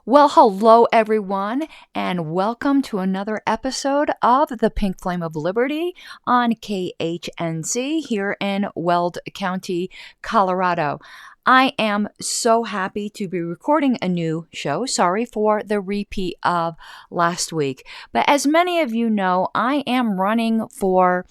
Well, hello everyone, and welcome to another episode of the Pink Flame of Liberty on KHNC here in Weld County, Colorado. I am so happy to be recording a new show. Sorry for the repeat of last week. But as many of you know, I am running for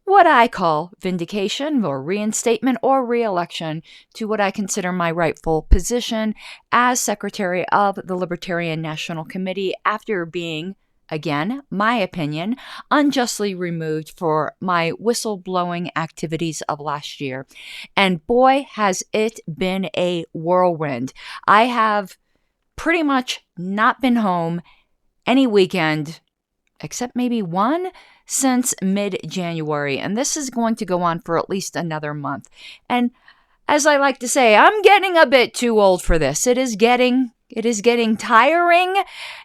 what I call vindication or reinstatement or re-election to what I consider my rightful position as Secretary of the Libertarian National Committee after being, again, my opinion, unjustly removed for my whistleblowing activities of last year. And boy, has it been a whirlwind. I have pretty much not been home any weekend except maybe one since mid-January, and this is going to go on for at least another month. And as I like to say, I'm getting a bit too old for this. It is getting tiring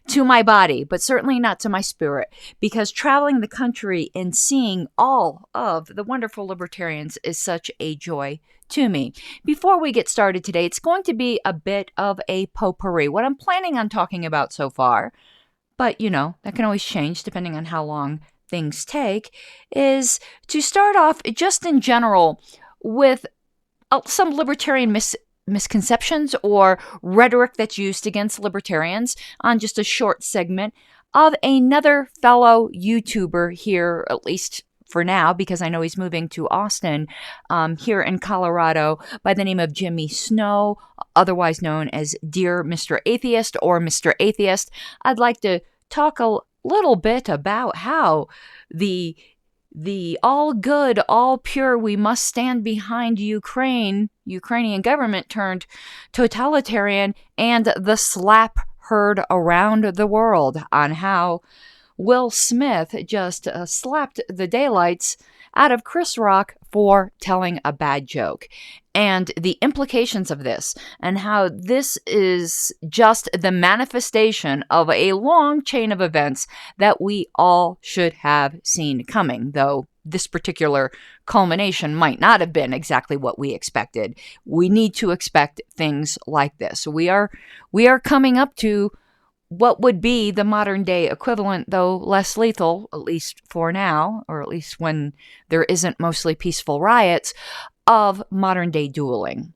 to my body, but certainly not to my spirit, because traveling the country and seeing all of the wonderful libertarians is such a joy to me. Before we get started today, it's going to be a bit of a potpourri. What I'm planning on talking about so far, but that can always change depending on how long things take, is to start off just in general with some libertarian misconceptions or rhetoric that's used against libertarians on just a short segment of another fellow YouTuber here, at least for now, because I know he's moving to Austin, here in Colorado, by the name of Jimmy Snow, otherwise known as Dear Mr. Atheist or Mr. Atheist. I'd like to talk a little bit about how the all good, all pure, we must stand behind Ukrainian government turned totalitarian, and the slap heard around the world on how Will Smith just slapped the daylights out of Chris Rock for telling a bad joke, and the implications of this, and how this is just the manifestation of a long chain of events that we all should have seen coming, though this particular culmination might not have been exactly what we expected. We need to expect things like this. We are coming up to what would be the modern day equivalent, though less lethal, at least for now, or at least when there isn't mostly peaceful riots, of modern day dueling.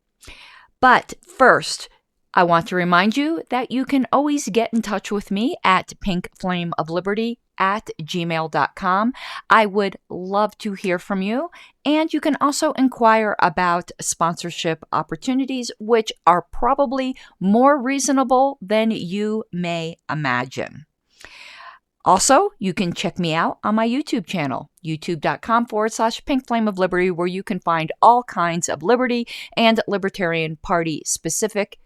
But first, I want to remind you that you can always get in touch with me at pinkflameofliberty@gmail.com. I would love to hear from you, and you can also inquire about sponsorship opportunities, which are probably more reasonable than you may imagine. Also, you can check me out on my YouTube channel, youtube.com/pinkflameofliberty, where you can find all kinds of liberty and Libertarian Party specific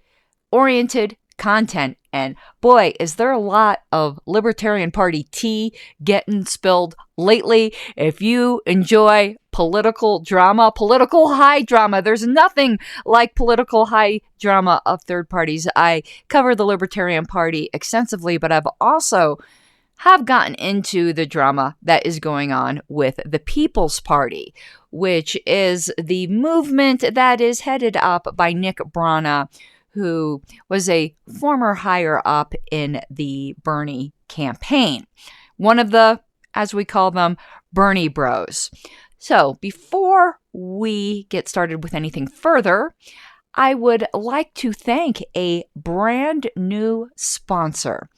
oriented content. And boy, is there a lot of Libertarian Party tea getting spilled lately. If you enjoy political drama, political high drama, there's nothing like political high drama of third parties. I cover the Libertarian Party extensively, but I've also gotten into the drama that is going on with the People's Party, which is the movement that is headed up by Nick Brana, who was a former higher up in the Bernie campaign. One of the, as we call them, Bernie bros. So before we get started with anything further, I would like to thank a brand new sponsor.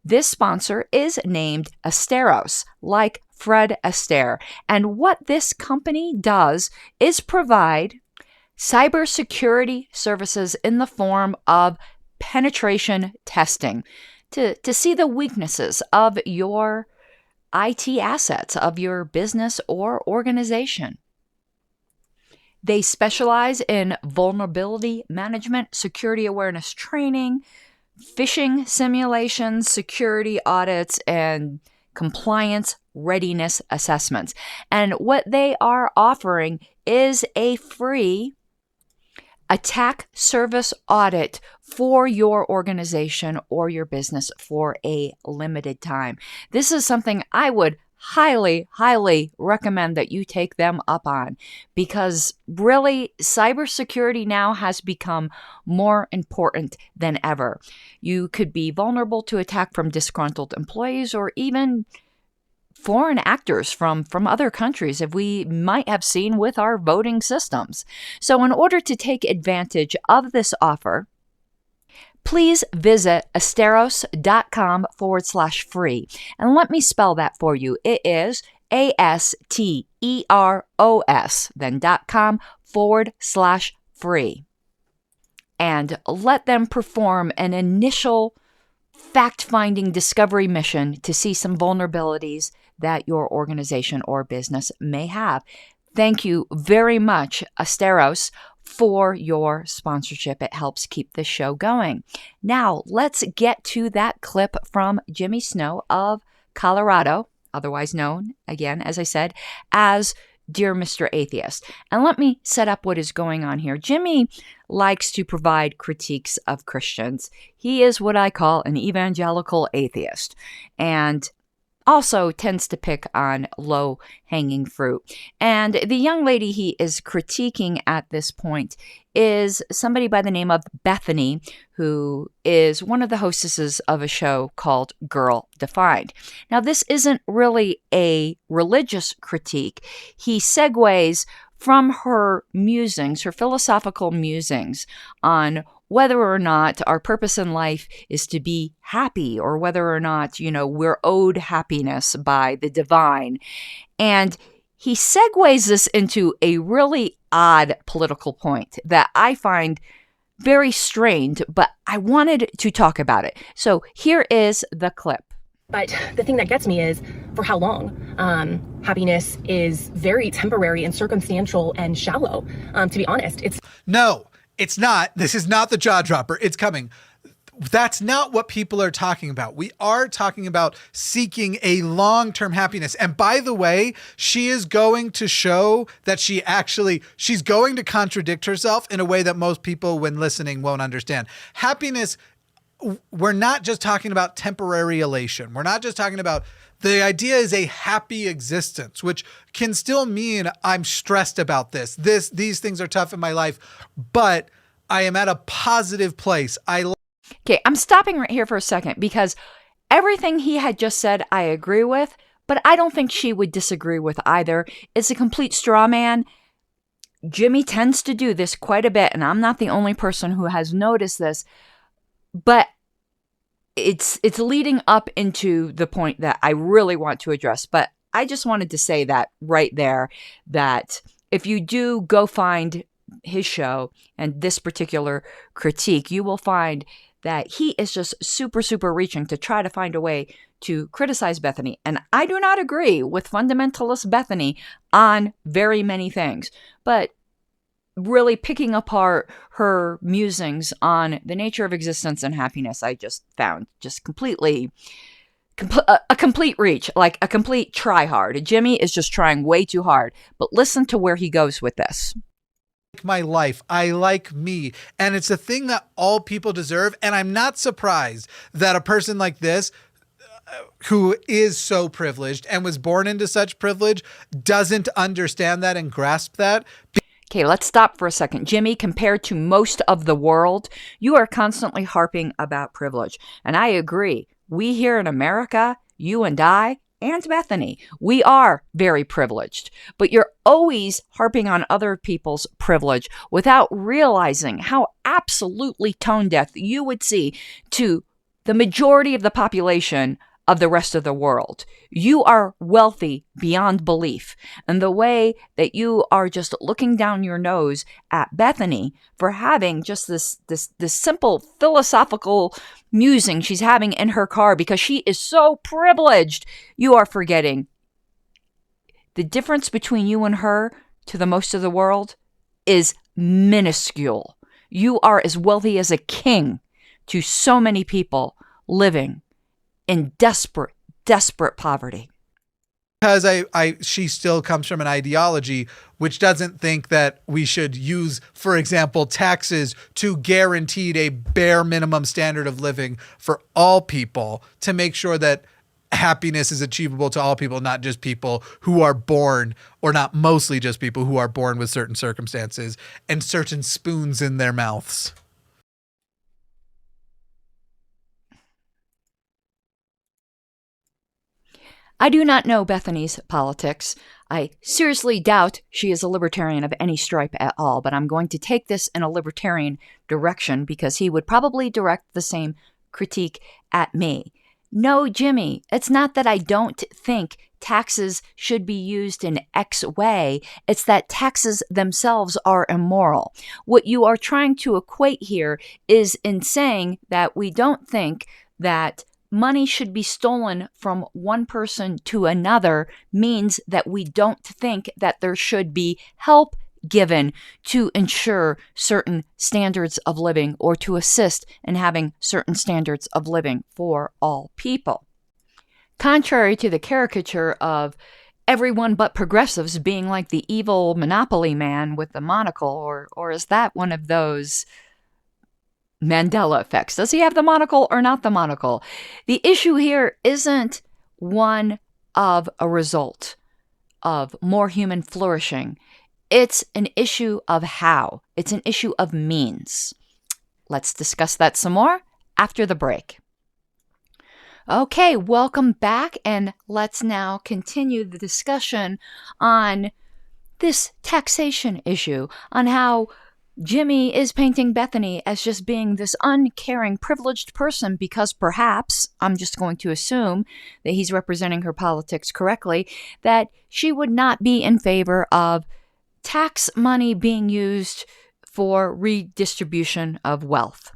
This sponsor is named Asteros, like Fred Astaire. And what this company does is provide cybersecurity services in the form of penetration testing to see the weaknesses of your IT assets, of your business or organization. They specialize in vulnerability management, security awareness training, phishing simulations, security audits, and compliance readiness assessments. And what they are offering is a free attack service audit for your organization or your business for a limited time. This is something I would highly, highly recommend that you take them up on, because really, cybersecurity now has become more important than ever. You could be vulnerable to attack from disgruntled employees or even foreign actors from other countries, if we might have seen with our voting systems. So in order to take advantage of this offer, please visit asteros.com/free. And let me spell that for you. It is ASTEROS, then .com/free. And let them perform an initial fact-finding discovery mission to see some vulnerabilities that your organization or business may have. Thank you very much, Asteros, for your sponsorship. It helps keep the show going. Now, let's get to that clip from Jimmy Snow of Colorado, otherwise known, again, as I said, as Dear Mr. Atheist. And let me set up what is going on here. Jimmy likes to provide critiques of Christians. He is what I call an evangelical atheist, and also tends to pick on low-hanging fruit. And the young lady he is critiquing at this point is somebody by the name of Bethany, who is one of the hostesses of a show called Girl Defined. Now, this isn't really a religious critique. He segues from her musings, her philosophical musings on whether or not our purpose in life is to be happy, or whether or not, we're owed happiness by the divine. And he segues this into a really odd political point that I find very strange, but I wanted to talk about it. So here is the clip. But the thing that gets me is, for how long? Happiness is very temporary and circumstantial and shallow. To be honest, No, it's not. This is not the jaw dropper. It's coming. That's not what people are talking about. We are talking about seeking a long-term happiness. And by the way, she is going to show that she's going to contradict herself in a way that most people, when listening, won't understand. Happiness, we're not just talking about temporary elation. We're not just talking about, the idea is a happy existence, which can still mean I'm stressed about these things are tough in my life, but I am at a positive place. Okay, I'm stopping right here for a second, because everything he had just said I agree with, but I don't think she would disagree with either. It's a complete straw man. Jimmy tends to do this quite a bit, and I'm not the only person who has noticed this, but it's leading up into the point that I really want to address. But I just wanted to say that right there, that if you do go find his show and this particular critique, you will find that he is just super, super reaching to try to find a way to criticize Bethany. And I do not agree with fundamentalist Bethany on very many things, but really picking apart her musings on the nature of existence and happiness, I just found just completely a complete reach, like a complete try hard. Jimmy is just trying way too hard. But listen to where he goes with this. My life. I like me. And it's a thing that all people deserve. And I'm not surprised that a person like this, who is so privileged and was born into such privilege, doesn't understand that and grasp that. Okay, let's stop for a second. Jimmy, compared to most of the world, you are constantly harping about privilege. And I agree. We here in America, you and I, and Bethany, we are very privileged. But you're always harping on other people's privilege without realizing how absolutely tone deaf you would see to the majority of the population of the rest of the world. You are wealthy beyond belief. And the way that you are just looking down your nose at Bethany for having just this simple philosophical musing she's having in her car because she is so privileged, you are forgetting the difference between you and her to the most of the world is minuscule. You are as wealthy as a king to so many people living in desperate poverty. Because she still comes from an ideology which doesn't think that we should use, for example, taxes to guarantee a bare minimum standard of living for all people to make sure that happiness is achievable to all people, not just people who are born, or not mostly just people who are born with certain circumstances and certain spoons in their mouths. I do not know Bethany's politics. I seriously doubt she is a libertarian of any stripe at all, but I'm going to take this in a libertarian direction because he would probably direct the same critique at me. No, Jimmy, it's not that I don't think taxes should be used in X way. It's that taxes themselves are immoral. What you are trying to equate here is in saying that we don't think that money should be stolen from one person to another means that we don't think that there should be help given to ensure certain standards of living or to assist in having certain standards of living for all people. Contrary to the caricature of everyone but progressives being like the evil monopoly man with the monocle, or is that one of those Mandela effects? Does he have the monocle or not the monocle? The issue here isn't one of a result of more human flourishing. It's an issue of how. It's an issue of means. Let's discuss that some more after the break. Okay, welcome back, and let's now continue the discussion on this taxation issue, on how Jimmy is painting Bethany as just being this uncaring, privileged person because perhaps, I'm just going to assume that he's representing her politics correctly, that she would not be in favor of tax money being used for redistribution of wealth.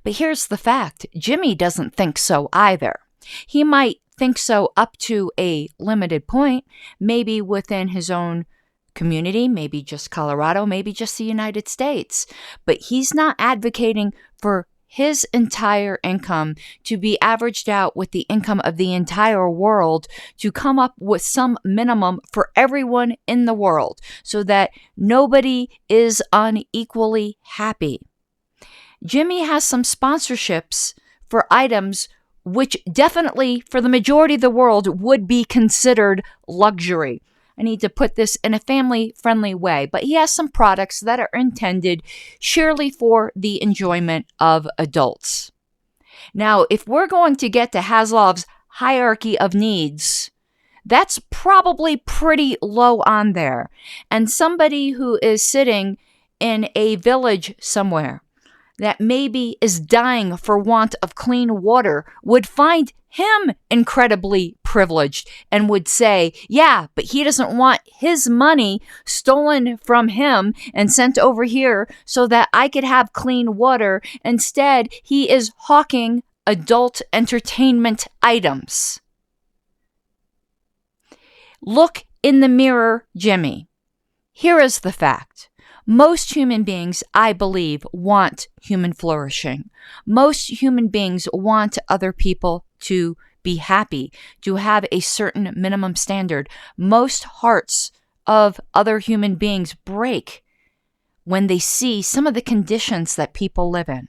But here's the fact. Jimmy doesn't think so either. He might think so up to a limited point, maybe within his own community, maybe just Colorado, maybe just the United States. But he's not advocating for his entire income to be averaged out with the income of the entire world to come up with some minimum for everyone in the world so that nobody is unequally happy. Jimmy has some sponsorships for items which definitely for the majority of the world would be considered luxury. I need to put this in a family-friendly way, but he has some products that are intended surely for the enjoyment of adults. Now, if we're going to get to Maslow's hierarchy of needs, that's probably pretty low on there. And somebody who is sitting in a village somewhere that maybe is dying for want of clean water would find him incredibly privileged and would say, yeah, but he doesn't want his money stolen from him and sent over here so that I could have clean water. Instead, he is hawking adult entertainment items. Look in the mirror, Jimmy. Here is the fact. Most human beings, I believe, want human flourishing. Most human beings want other people to be happy, to have a certain minimum standard. Most hearts of other human beings break when they see some of the conditions that people live in.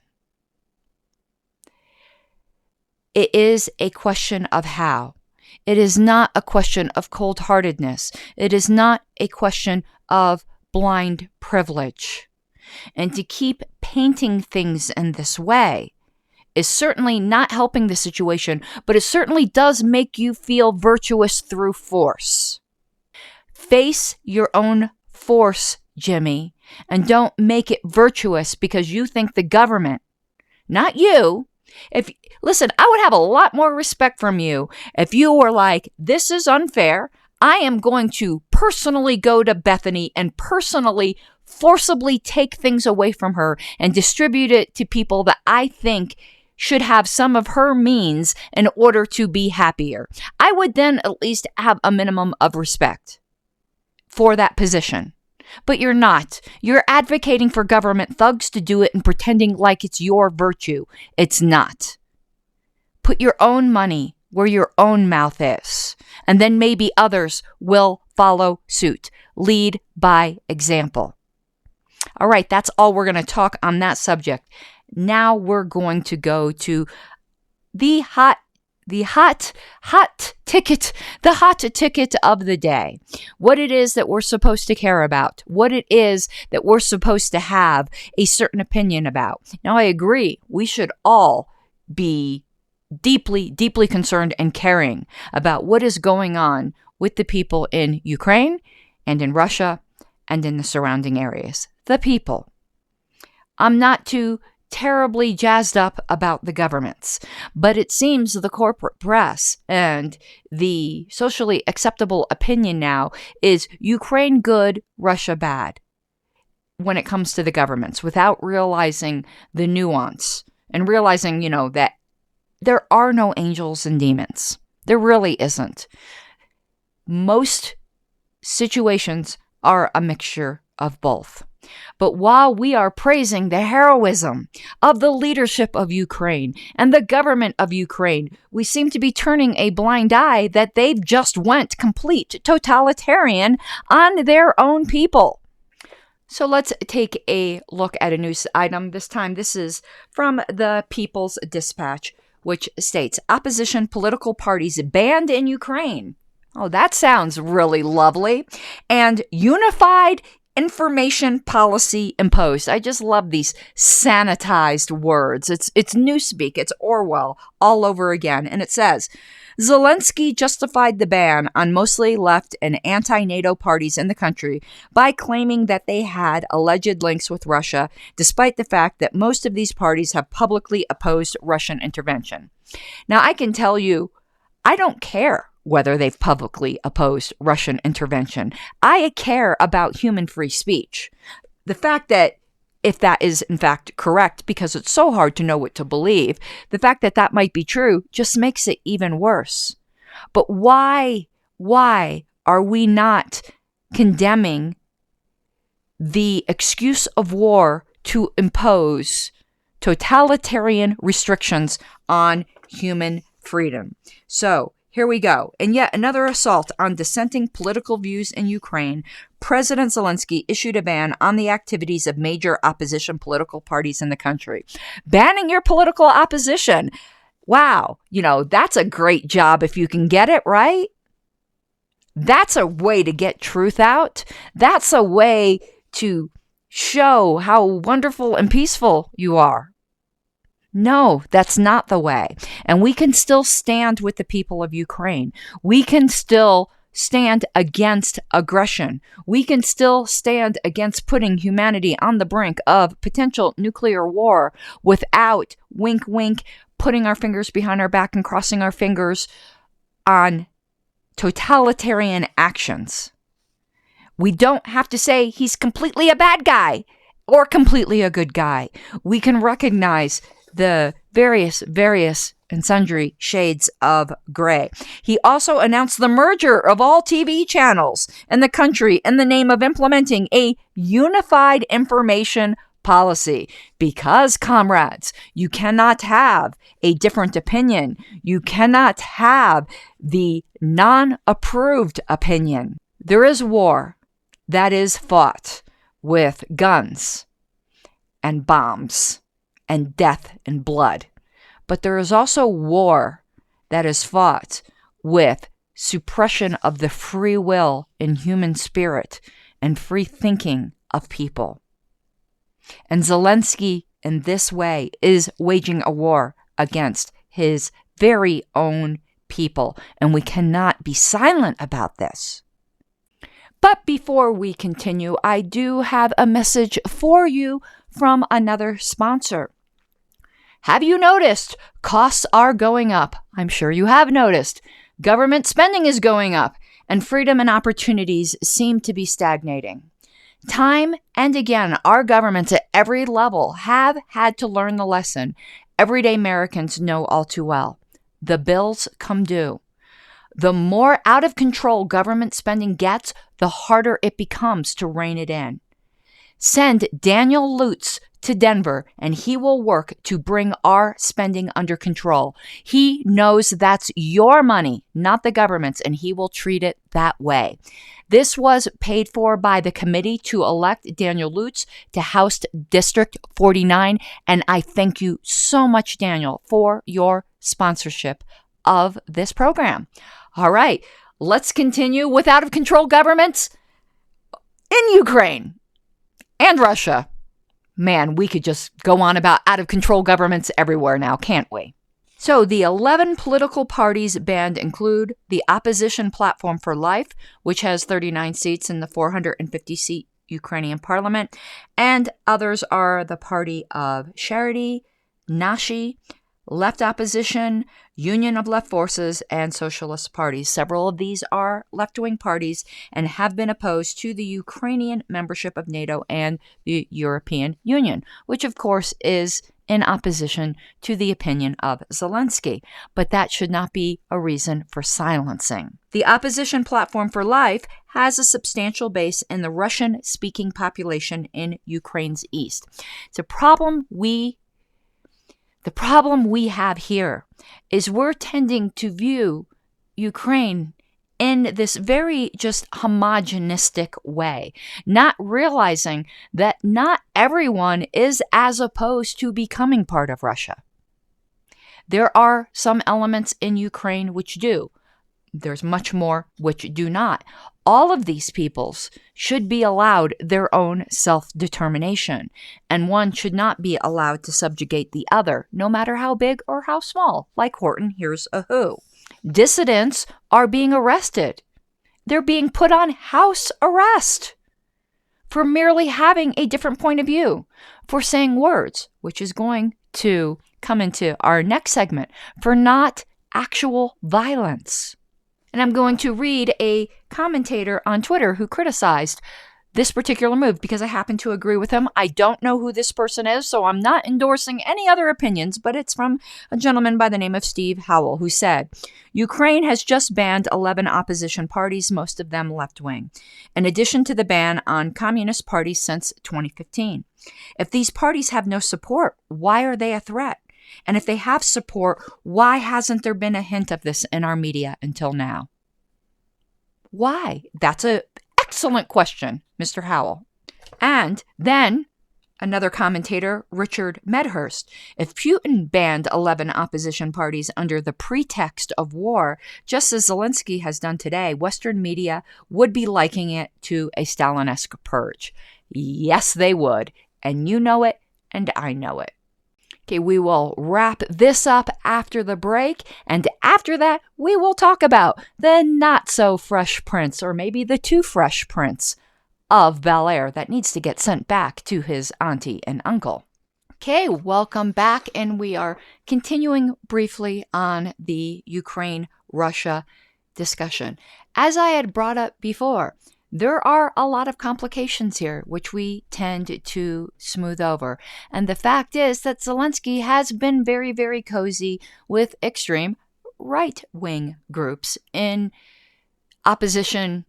It is a question of how. It is not a question of cold-heartedness. It is not a question of blind privilege. And to keep painting things in this way is certainly not helping the situation, but it certainly does make you feel virtuous through force. Face your own force, Jimmy, and don't make it virtuous because you think the government, not you. Listen, I would have a lot more respect from you if you were like, this is unfair. I am going to personally go to Bethany and personally, forcibly take things away from her and distribute it to people that I think should have some of her means in order to be happier. I would then at least have a minimum of respect for that position. But you're not. You're advocating for government thugs to do it and pretending like it's your virtue. It's not. Put your own money where your own mouth is, and then maybe others will follow suit. Lead by example. All right, that's all we're going to talk on that subject. Now we're going to go to the the hot ticket of the day, what it is that we're supposed to care about, what it is that we're supposed to have a certain opinion about. Now, I agree, we should all be deeply concerned and caring about what is going on with the people in Ukraine and in Russia and in the surrounding areas. The people. I'm not too terribly jazzed up about the governments, but it seems the corporate press and the socially acceptable opinion now is Ukraine good, Russia bad when it comes to the governments, without realizing the nuance and realizing, that there are no angels and demons. There really isn't. Most situations are a mixture of both. But while we are praising the heroism of the leadership of Ukraine and the government of Ukraine, we seem to be turning a blind eye that they've just went complete totalitarian on their own people. So let's take a look at a news item. This time, this is from the People's Dispatch, which states, opposition political parties banned in Ukraine. Oh, that sounds really lovely. And unified information policy imposed. I just love these sanitized words. It's newspeak. It's Orwell all over again. And it says, Zelensky justified the ban on mostly left and anti-NATO parties in the country by claiming that they had alleged links with Russia, despite the fact that most of these parties have publicly opposed Russian intervention. Now, I can tell you, I don't care whether they've publicly opposed Russian intervention. I care about human free speech. The fact that, if that is in fact correct, because it's so hard to know what to believe, the fact that that might be true just makes it even worse. But why are we not condemning the excuse of war to impose totalitarian restrictions on human freedom? So, here we go. In yet another assault on dissenting political views in Ukraine, President Zelensky issued a ban on the activities of major opposition political parties in the country. Banning your political opposition. Wow. That's a great job if you can get it, right? That's a way to get truth out. That's a way to show how wonderful and peaceful you are. No, that's not the way. And we can still stand with the people of Ukraine. We can still stand against aggression. We can still stand against putting humanity on the brink of potential nuclear war without, wink, wink, putting our fingers behind our back and crossing our fingers on totalitarian actions. We don't have to say he's completely a bad guy or completely a good guy. We can recognize the various and sundry shades of gray. He also announced the merger of all TV channels in the country in the name of implementing a unified information policy. Because, comrades, you cannot have a different opinion. You cannot have the non-approved opinion. There is war that is fought with guns and bombs and death and blood. But there is also war that is fought with suppression of the free will and human spirit and free thinking of people. And Zelensky, in this way, is waging a war against his very own people. And we cannot be silent about this. But before we continue, I do have a message for you from another sponsor. Have you noticed costs are going up? I'm sure you have noticed. Government spending is going up, and freedom and opportunities seem to be stagnating. Time and again, our governments at every level have had to learn the lesson everyday Americans know all too well. The bills come due. The more out of control government spending gets, the harder it becomes to rein it in. Send Daniel Lutz to Denver, and he will work to bring our spending under control. He knows that's your money, not the government's, and he will treat it that way. This was paid for by the committee to elect Daniel Lutz to House District 49, and I thank you so much, Daniel, for your sponsorship of this program. All right, let's continue with out of control governments in Ukraine and Russia. Man, we could just go on about out of control governments everywhere now, can't we? So the 11 political parties banned include the Opposition Platform for Life, which has 39 seats in the 450-seat Ukrainian parliament, and others are the Party of Charity, Nashi, Left Opposition, Union of Left Forces, and Socialist parties. Several of these are left-wing parties and have been opposed to the Ukrainian membership of NATO and the European Union, which of course is in opposition to the opinion of Zelensky. But that should not be a reason for silencing. The Opposition Platform for Life has a substantial base in the Russian-speaking population in Ukraine's east. The problem we have here is we're tending to view Ukraine in this very just homogenistic way, not realizing that not everyone is as opposed to becoming part of Russia. There are some elements in Ukraine which do. There's much more which do not. All of these peoples should be allowed their own self-determination, and one should not be allowed to subjugate the other, no matter how big or how small, like Horton Hears a Who. Dissidents are being arrested. They're being put on house arrest for merely having a different point of view, for saying words, which is going to come into our next segment, for not actual violence. And I'm going to read a commentator on Twitter who criticized this particular move because I happen to agree with him. I don't know who this person is, so I'm not endorsing any other opinions, but it's from a gentleman by the name of Steve Howell, who said, Ukraine has just banned 11 opposition parties, most of them left-wing, in addition to the ban on communist parties since 2015. If these parties have no support, why are they a threat? And if they have support, why hasn't there been a hint of this in our media until now? Why? That's an excellent question, Mr. Howell. And then another commentator, Richard Medhurst, if Putin banned 11 opposition parties under the pretext of war, just as Zelensky has done today, Western media would be likening it to a Stalinesque purge. Yes, they would. And you know it, and I know it. Okay, we will wrap this up after the break, and after that, we will talk about the not-so-fresh prince, or maybe the too fresh prince of Bel-Air that needs to get sent back to his auntie and uncle. Okay, welcome back, and we are continuing briefly on the Ukraine-Russia discussion. As I had brought up before, there are a lot of complications here, which we tend to smooth over. And the fact is that Zelensky has been very, very cozy with extreme right-wing groups in opposition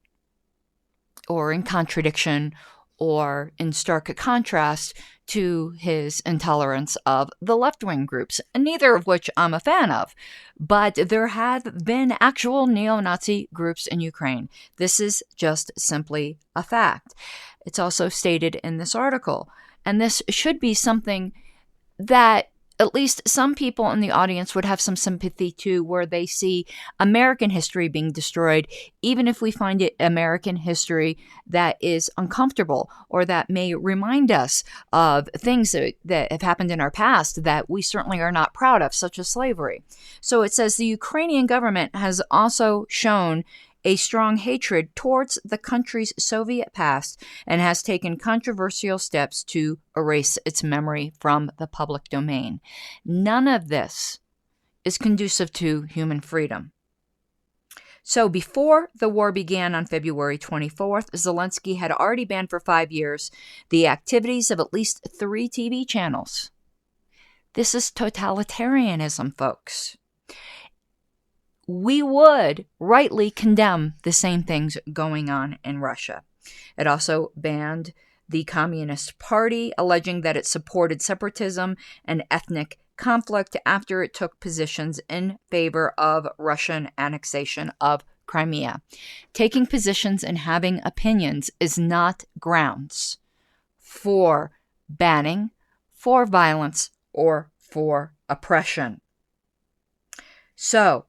or in contradiction or in stark contrast to his intolerance of the left-wing groups, neither of which I'm a fan of. But there have been actual neo-Nazi groups in Ukraine. This is just simply a fact. It's also stated in this article. And this should be something that at least some people in the audience would have some sympathy to, where they see American history being destroyed, even if we find it American history that is uncomfortable or that may remind us of things that have happened in our past that we certainly are not proud of, such as slavery. So it says the Ukrainian government has also shown a strong hatred towards the country's Soviet past and has taken controversial steps to erase its memory from the public domain. None of this is conducive to human freedom. So before the war began on February 24th, Zelensky had already banned for 5 years the activities of at least 3 TV channels. This is totalitarianism, folks. We would rightly condemn the same things going on in Russia. It also banned the Communist Party, alleging that it supported separatism and ethnic conflict after it took positions in favor of Russian annexation of Crimea. Taking positions and having opinions is not grounds for banning, for violence, or for oppression. So,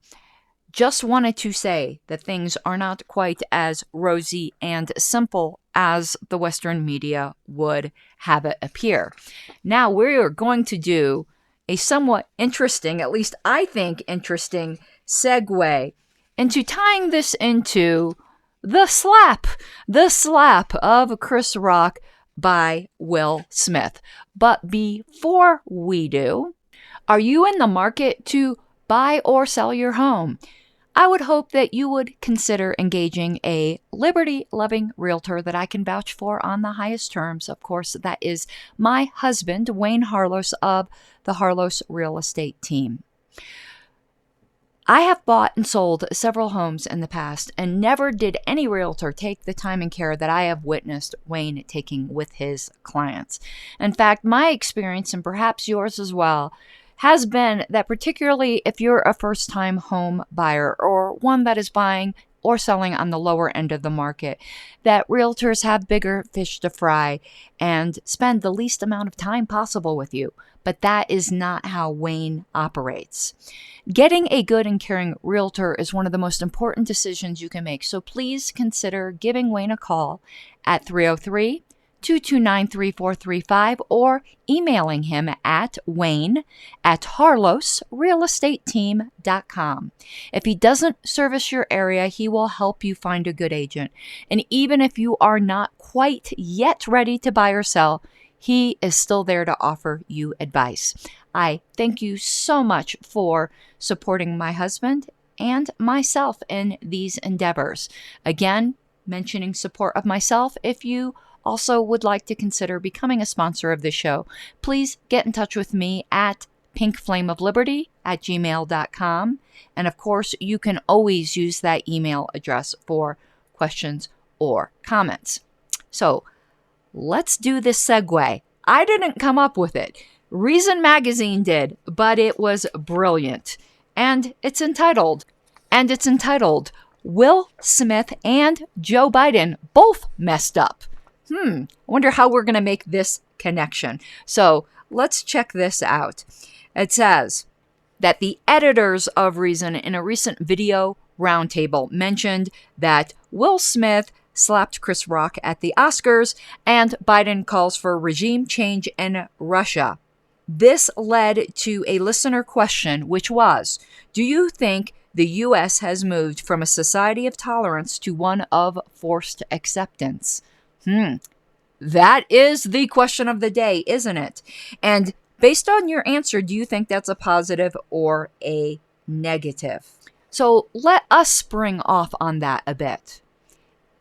just wanted to say that things are not quite as rosy and simple as the Western media would have it appear. Now, we're going to do a somewhat interesting, at least I think interesting, segue into tying this into the slap of Chris Rock by Will Smith. But before we do, are you in the market to buy or sell your home? I would hope that you would consider engaging a liberty-loving realtor that I can vouch for on the highest terms. Of course, that is my husband, Wayne Harlos of the Harlos Real Estate Team. I have bought and sold several homes in the past, and never did any realtor take the time and care that I have witnessed Wayne taking with his clients. In fact, my experience, and perhaps yours as well, has been that particularly if you're a first-time home buyer or one that is buying or selling on the lower end of the market, that realtors have bigger fish to fry and spend the least amount of time possible with you. But that is not how Wayne operates. Getting a good and caring realtor is one of the most important decisions you can make, so please consider giving Wayne a call at 303-229-3435 or emailing him at wayne@harlosrealestateteam.com. If he doesn't service your area, he will help you find a good agent. And even if you are not quite yet ready to buy or sell, he is still there to offer you advice. I thank you so much for supporting my husband and myself in these endeavors. Again, mentioning support of myself, if you also would like to consider becoming a sponsor of this show, please get in touch with me at pinkflameofliberty@gmail.com. And of course, you can always use that email address for questions or comments. So let's do this segue. I didn't come up with it. Reason Magazine did, but it was brilliant. And it's entitled, Will Smith and Joe Biden Both Messed Up. I wonder how we're going to make this connection. So let's check this out. It says that the editors of Reason in a recent video roundtable mentioned that Will Smith slapped Chris Rock at the Oscars and Biden calls for regime change in Russia. This led to a listener question, which was, do you think the U.S. has moved from a society of tolerance to one of forced acceptance? That is the question of the day, isn't it? And based on your answer, do you think that's a positive or a negative? So let us spring off on that a bit.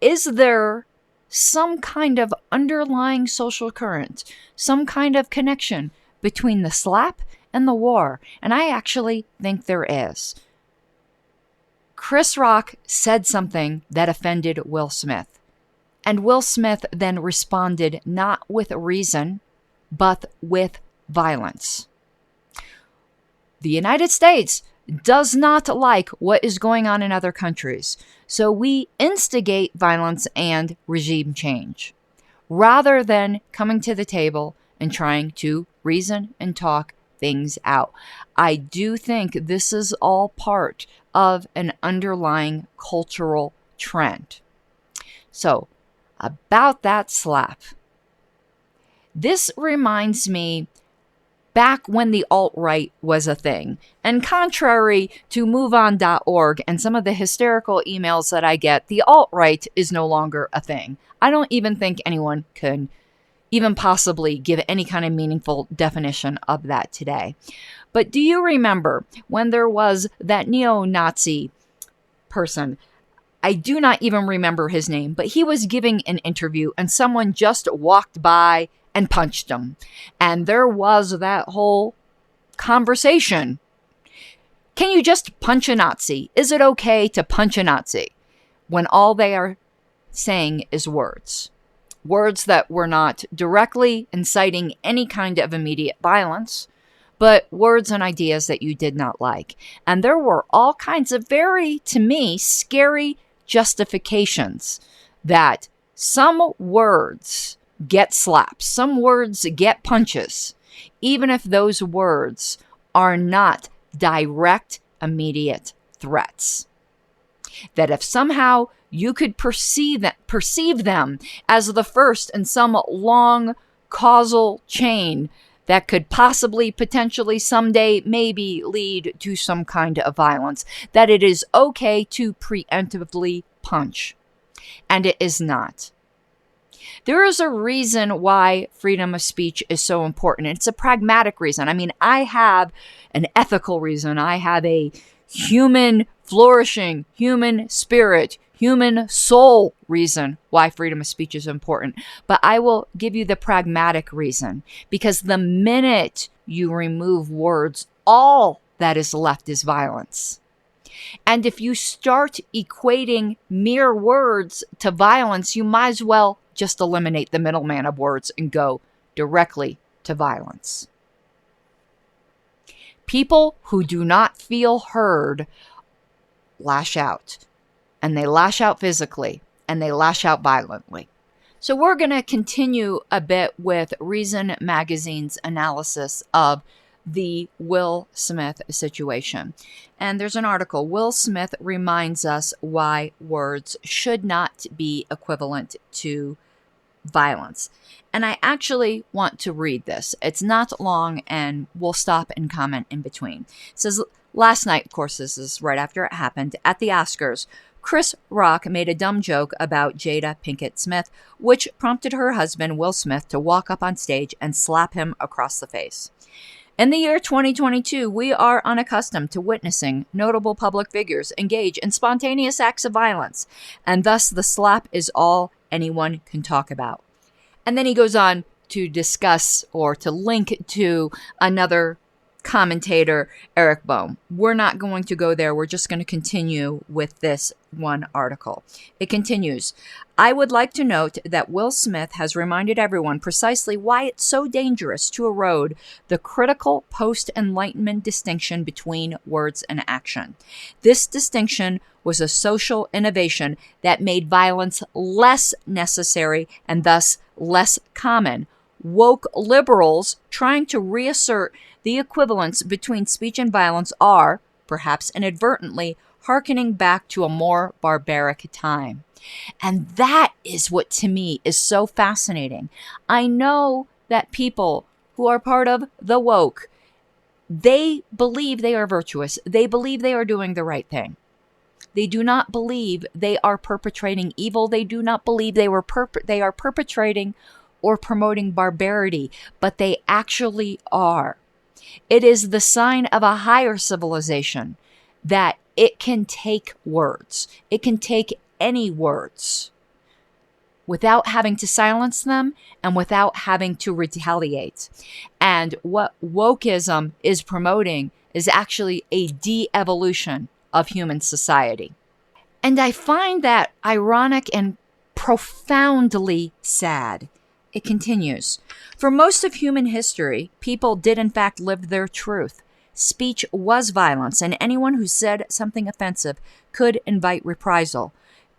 Is there some kind of underlying social current, some kind of connection between the slap and the war? And I actually think there is. Chris Rock said something that offended Will Smith. And Will Smith then responded not with reason, but with violence. The United States does not like what is going on in other countries, so we instigate violence and regime change, rather than coming to the table and trying to reason and talk things out. I do think this is all part of an underlying cultural trend. So, about that slap. This reminds me back when the alt-right was a thing. And contrary to MoveOn.org and some of the hysterical emails that I get, the alt-right is no longer a thing. I don't even think anyone can even possibly give any kind of meaningful definition of that today. But do you remember when there was that neo-Nazi person? I do not even remember his name, but he was giving an interview and someone just walked by and punched him. And there was that whole conversation. Can you just punch a Nazi? Is it okay to punch a Nazi? When all they are saying is words. Words that were not directly inciting any kind of immediate violence, but words and ideas that you did not like. And there were all kinds of very, to me, scary justifications that some words get slaps, some words get punches, even if those words are not direct, immediate threats. That if somehow you could perceive them as the first in some long causal chain that could possibly, potentially, someday, maybe lead to some kind of violence, that it is okay to preemptively punch. And it is not. There is a reason why freedom of speech is so important. It's a pragmatic reason. I mean, I have an ethical reason. I have a human flourishing, human spirit, human soul reason why freedom of speech is important. But I will give you the pragmatic reason, because the minute you remove words, all that is left is violence. And if you start equating mere words to violence, you might as well just eliminate the middleman of words and go directly to violence. People who do not feel heard lash out, and they lash out physically, and they lash out violently. So we're going to continue a bit with Reason Magazine's analysis of the Will Smith situation. And there's an article, Will Smith reminds us why words should not be equivalent to violence. And I actually want to read this. It's not long, and we'll stop and comment in between. It says, last night, of course, this is right after it happened, at the Oscars, Chris Rock made a dumb joke about Jada Pinkett Smith, which prompted her husband, Will Smith, to walk up on stage and slap him across the face. In the year 2022, we are unaccustomed to witnessing notable public figures engage in spontaneous acts of violence, and thus the slap is all anyone can talk about. And then he goes on to discuss or to link to another commentator, Eric Bohm. We're not going to go there. We're just going to continue with this one article. It continues, I would like to note that Will Smith has reminded everyone precisely why it's so dangerous to erode the critical post-Enlightenment distinction between words and action. This distinction was a social innovation that made violence less necessary and thus less common. Woke liberals trying to reassert the equivalence between speech and violence are, perhaps inadvertently, hearkening back to a more barbaric time. And that is what, to me, is so fascinating. I know that people who are part of the woke, they believe they are virtuous. They believe they are doing the right thing. They do not believe they are perpetrating evil. They do not believe they are perpetrating or promoting barbarity, but they actually are. It is the sign of a higher civilization that it can take words. It can take any words without having to silence them and without having to retaliate. And what wokeism is promoting is actually a de-evolution of human society. And I find that ironic and profoundly sad. It continues, for most of human history, people did in fact live their truth. Speech was violence, and anyone who said something offensive could invite reprisal.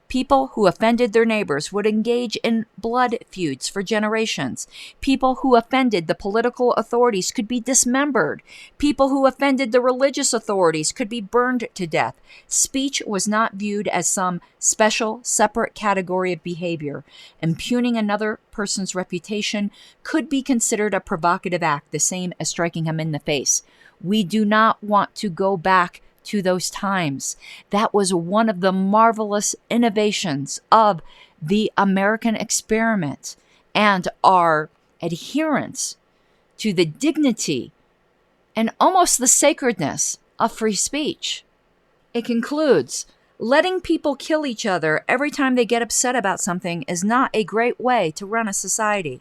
People who offended their neighbors would engage in blood feuds for generations. People who offended the political authorities could be dismembered. People who offended the religious authorities could be burned to death. Speech was not viewed as some special, separate category of behavior. Impugning another person's reputation could be considered a provocative act, the same as striking him in the face. We do not want to go back to those times. That was one of the marvelous innovations of the American experiment and our adherence to the dignity and almost the sacredness of free speech. It concludes, letting people kill each other every time they get upset about something is not a great way to run a society.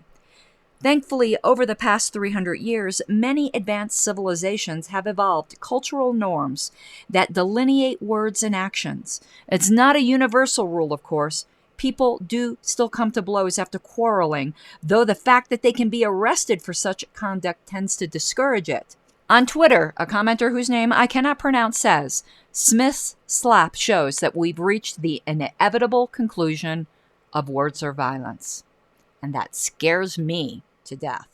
Thankfully, over the past 300 years, many advanced civilizations have evolved cultural norms that delineate words and actions. It's not a universal rule, of course. People do still come to blows after quarreling, though the fact that they can be arrested for such conduct tends to discourage it. On Twitter, a commenter whose name I cannot pronounce says, Smith's slap shows that we've reached the inevitable conclusion of words are violence. And that scares me to death.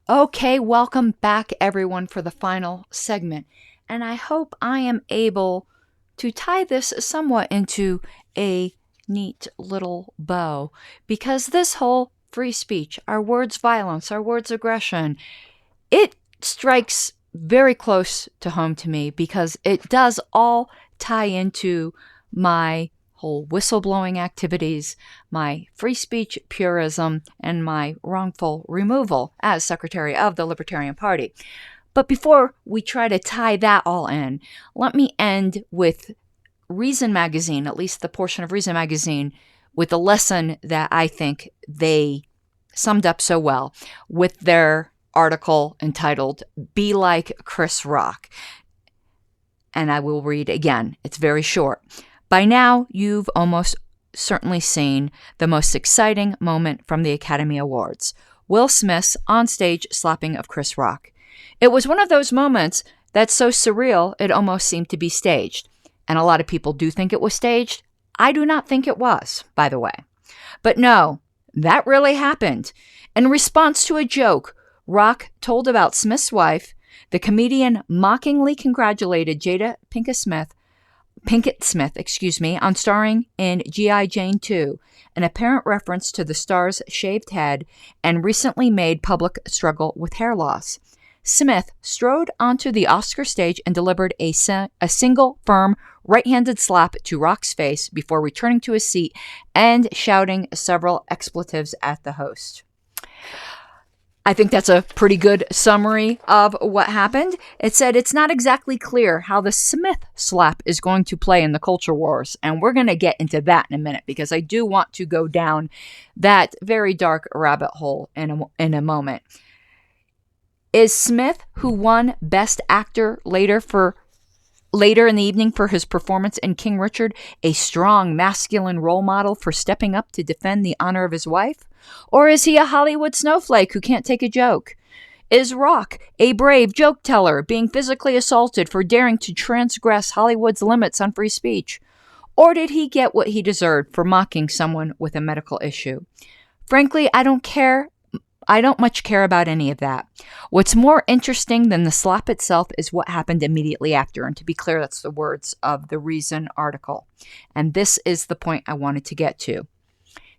Okay, welcome back everyone for the final segment. And I hope I am able to tie this somewhat into a neat little bow, because this whole free speech, our words violence, our words aggression, it strikes very close to home to me, because it does all tie into my whole whistleblowing activities, my free speech purism, and my wrongful removal as Secretary of the Libertarian Party. But before we try to tie that all in, let me end with Reason Magazine, at least the portion of Reason Magazine, with a lesson that I think they summed up so well with their article entitled "Be Like Chris Rock." And I will read again. It's very short. By now, you've almost certainly seen the most exciting moment from the Academy Awards: Will Smith's onstage slapping of Chris Rock. It was one of those moments that's so surreal it almost seemed to be staged. And a lot of people do think it was staged. I do not think it was, by the way. But no, that really happened. In response to a joke Rock told about Smith's wife, the comedian mockingly congratulated Jada Pinkett Smith, on starring in G.I. Jane 2, an apparent reference to the star's shaved head and recently made public struggle with hair loss. Smith strode onto the Oscar stage and delivered a single, firm, right-handed slap to Rock's face before returning to his seat and shouting several expletives at the host. I think that's a pretty good summary of what happened. It said it's not exactly clear how the Smith slap is going to play in the culture wars, and we're going to get into that in a minute, because I do want to go down that very dark rabbit hole in a moment. Is Smith, who won Best Actor later in the evening for his performance in King Richard, a strong masculine role model for stepping up to defend the honor of his wife? Or is he a Hollywood snowflake who can't take a joke? Is Rock a brave joke teller being physically assaulted for daring to transgress Hollywood's limits on free speech? Or did he get what he deserved for mocking someone with a medical issue? Frankly, I don't much care about any of that. What's more interesting than the slap itself is what happened immediately after. And to be clear, that's the words of the Reason article. And this is the point I wanted to get to.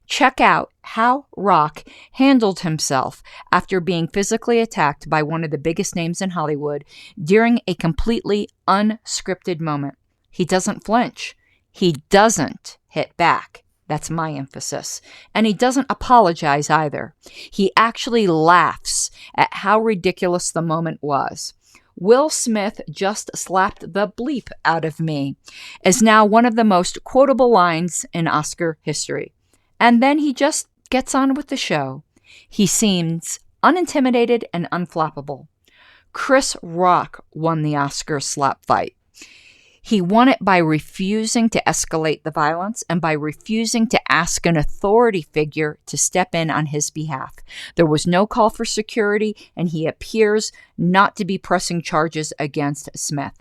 Check out how Rock handled himself after being physically attacked by one of the biggest names in Hollywood during a completely unscripted moment. He doesn't flinch. He doesn't hit back. That's my emphasis. And he doesn't apologize either. He actually laughs at how ridiculous the moment was. Will Smith just slapped the bleep out of me is now one of the most quotable lines in Oscar history. And then he just gets on with the show. He seems unintimidated and unflappable. Chris Rock won the Oscar slap fight. He won it by refusing to escalate the violence and by refusing to ask an authority figure to step in on his behalf. There was no call for security, and he appears not to be pressing charges against Smith.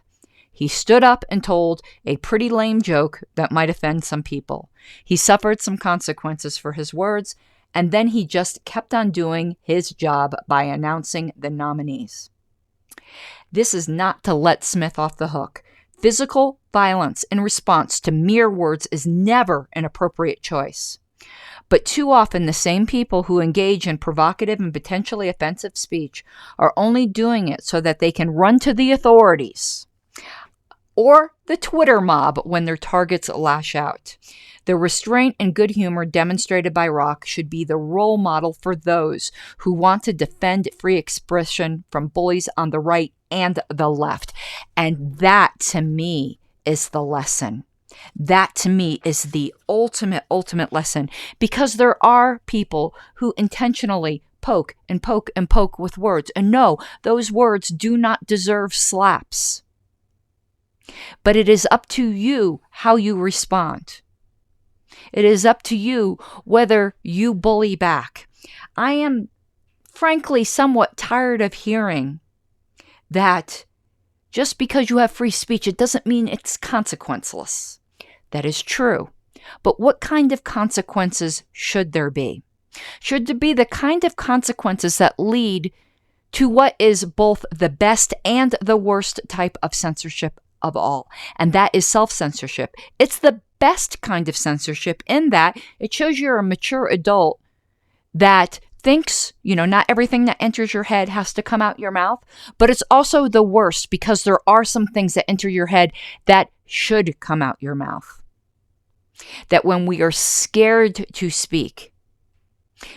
He stood up and told a pretty lame joke that might offend some people. He suffered some consequences for his words, and then he just kept on doing his job by announcing the nominees. This is not to let Smith off the hook. Physical violence in response to mere words is never an appropriate choice. But too often the same people who engage in provocative and potentially offensive speech are only doing it so that they can run to the authorities or the Twitter mob when their targets lash out. The restraint and good humor demonstrated by Rock should be the role model for those who want to defend free expression from bullies on the right and the left. And that, to me, is the lesson. That, to me, is the ultimate lesson. Because there are people who intentionally poke and poke and poke with words. And no, those words do not deserve slaps. But it is up to you how you respond. It is up to you whether you bully back. I am, frankly, somewhat tired of hearing that just because you have free speech, it doesn't mean it's consequenceless. That is true. But what kind of consequences should there be? Should there be the kind of consequences that lead to what is both the best and the worst type of censorship of all, and that is self-censorship. It's the best kind of censorship in that it shows you're a mature adult that thinks, not everything that enters your head has to come out your mouth, but it's also the worst because there are some things that enter your head that should come out your mouth. That when we are scared to speak,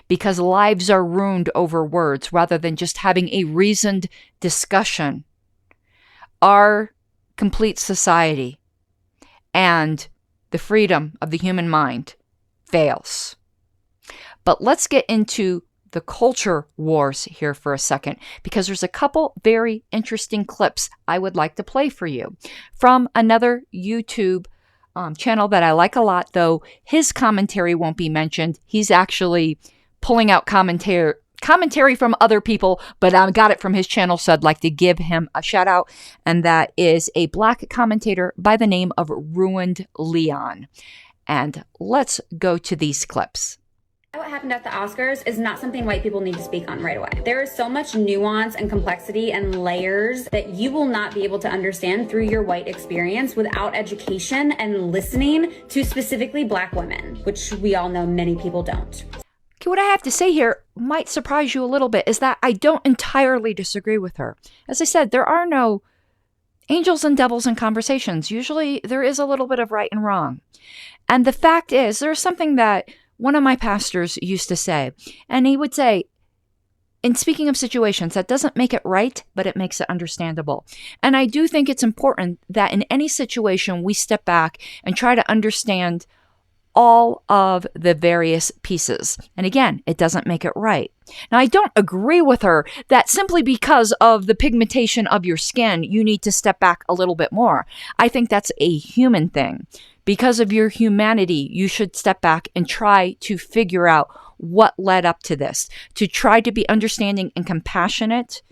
because lives are ruined over words rather than just having a reasoned discussion, our complete society and the freedom of the human mind fails. But let's get into the culture wars here for a second, because there's a couple very interesting clips I would like to play for you from another YouTube channel that I like a lot, though his commentary won't be mentioned. He's actually pulling out commentary from other people, but I got it from his channel, so I'd like to give him a shout out. And that is a Black commentator by the name of Ruined Leon. And let's go to these clips. What happened at the Oscars is not something white people need to speak on right away. There is so much nuance and complexity and layers that you will not be able to understand through your white experience without education and listening to specifically Black women, which we all know many people don't. Okay, what I have to say here might surprise you a little bit is that I don't entirely disagree with her. As I said, there are no angels and devils in conversations. Usually there is a little bit of right and wrong. And the fact is, there's something that one of my pastors used to say, and he would say, in speaking of situations, that doesn't make it right, but it makes it understandable. And I do think it's important that in any situation, we step back and try to understand all of the various pieces. And again, it doesn't make it right. Now, I don't agree with her that simply because of the pigmentation of your skin, you need to step back a little bit more. I think that's a human thing. Because of your humanity, you should step back and try to figure out what led up to this, to try to be understanding and compassionate,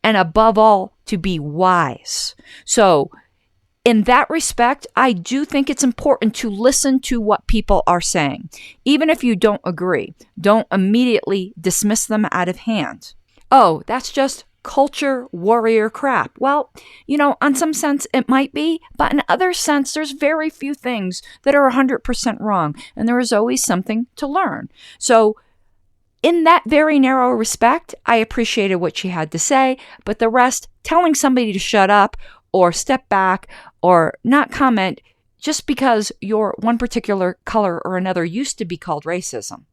and above all, to be wise. So, in that respect, I do think it's important to listen to what people are saying. Even if you don't agree, don't immediately dismiss them out of hand. Oh, that's just culture warrior crap. Well, on some sense it might be, but in other sense, there's very few things that are 100% wrong, and there is always something to learn. So in that very narrow respect, I appreciated what she had to say, but the rest, telling somebody to shut up or step back or not comment just because your one particular color or another used to be called racism.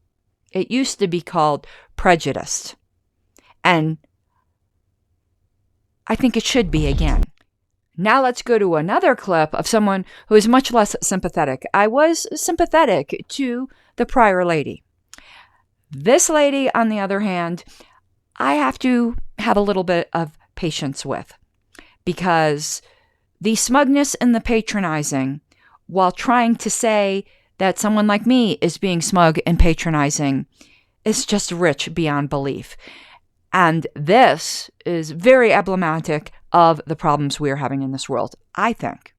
It used to be called prejudice. And I think it should be again. Now let's go to another clip of someone who is much less sympathetic. I was sympathetic to the prior lady. This lady, on the other hand, I have to have a little bit of patience with, because the smugness and the patronizing, while trying to say that someone like me is being smug and patronizing, is just rich beyond belief. And this is very emblematic of the problems we are having in this world, I think.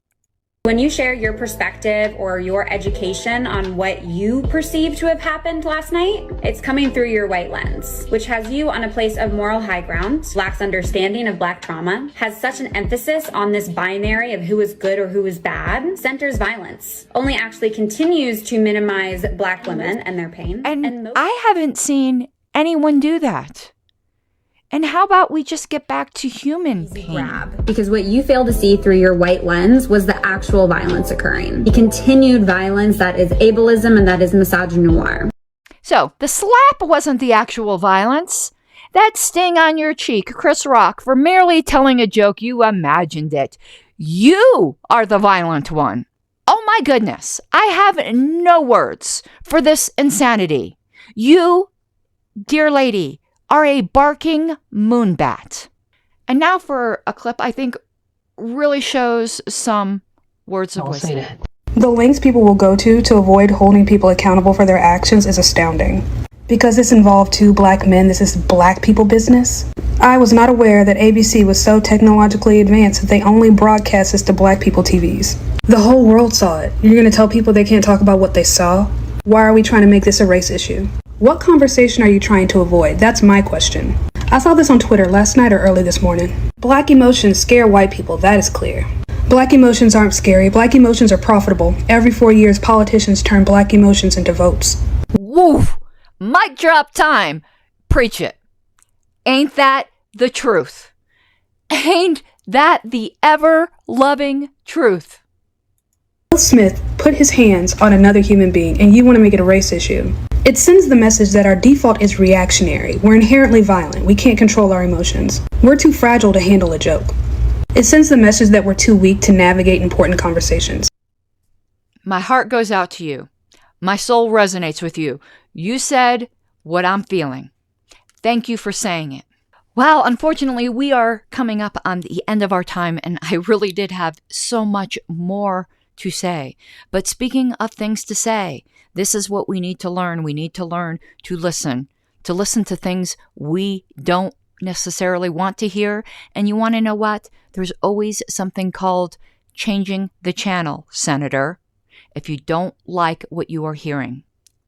When you share your perspective or your education on what you perceive to have happened last night, it's coming through your white lens, which has you on a place of moral high ground, lacks understanding of Black trauma, has such an emphasis on this binary of who is good or who is bad, centers violence, only actually continues to minimize Black women and their pain. And I haven't seen anyone do that. And how about we just get back to human pain? Because what you fail to see through your white lens was the actual violence occurring. The continued violence that is ableism and that is misogynoir. So, the slap wasn't the actual violence. That sting on your cheek, Chris Rock, for merely telling a joke, you imagined it. You are the violent one. Oh my goodness. I have no words for this insanity. You, dear lady, are a barking moonbat. And now for a clip I think really shows some words of wisdom. The lengths people will go to avoid holding people accountable for their actions is astounding. Because this involved two Black men, this is Black people business. I was not aware that ABC was so technologically advanced that they only broadcast this to Black people TVs. The whole world saw it. You're gonna tell people they can't talk about what they saw? Why are we trying to make this a race issue? What conversation are you trying to avoid? That's my question. I saw this on Twitter last night or early this morning. Black emotions scare white people, that is clear. Black emotions aren't scary. Black emotions are profitable. Every 4 years, politicians turn black emotions into votes. Woo! Mic drop time. Preach it. Ain't that the truth? Ain't that the ever-loving truth? Will Smith put his hands on another human being, and you want to make it a race issue. It sends the message that our default is reactionary. We're inherently violent. We can't control our emotions. We're too fragile to handle a joke. It sends the message that we're too weak to navigate important conversations. My heart goes out to you. My soul resonates with you. You said what I'm feeling. Thank you for saying it. Well, unfortunately, we are coming up on the end of our time, and I really did have so much more to say. But speaking of things to say, this is what we need to learn. We need to learn to listen to things we don't necessarily want to hear. And you want to know what? There's always something called changing the channel, Senator, if you don't like what you are hearing.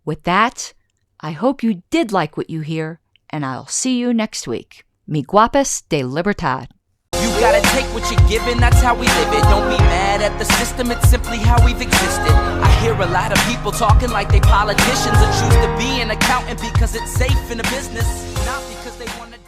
With that, I hope you did like what you hear, and I'll see you next week. Mi guapas de libertad. You gotta take what you're given, that's how we live it. Don't be mad at the system, it's simply how we've existed. I hear a lot of people talking like they politicians and choose to be an accountant because it's safe in the business, not because they want to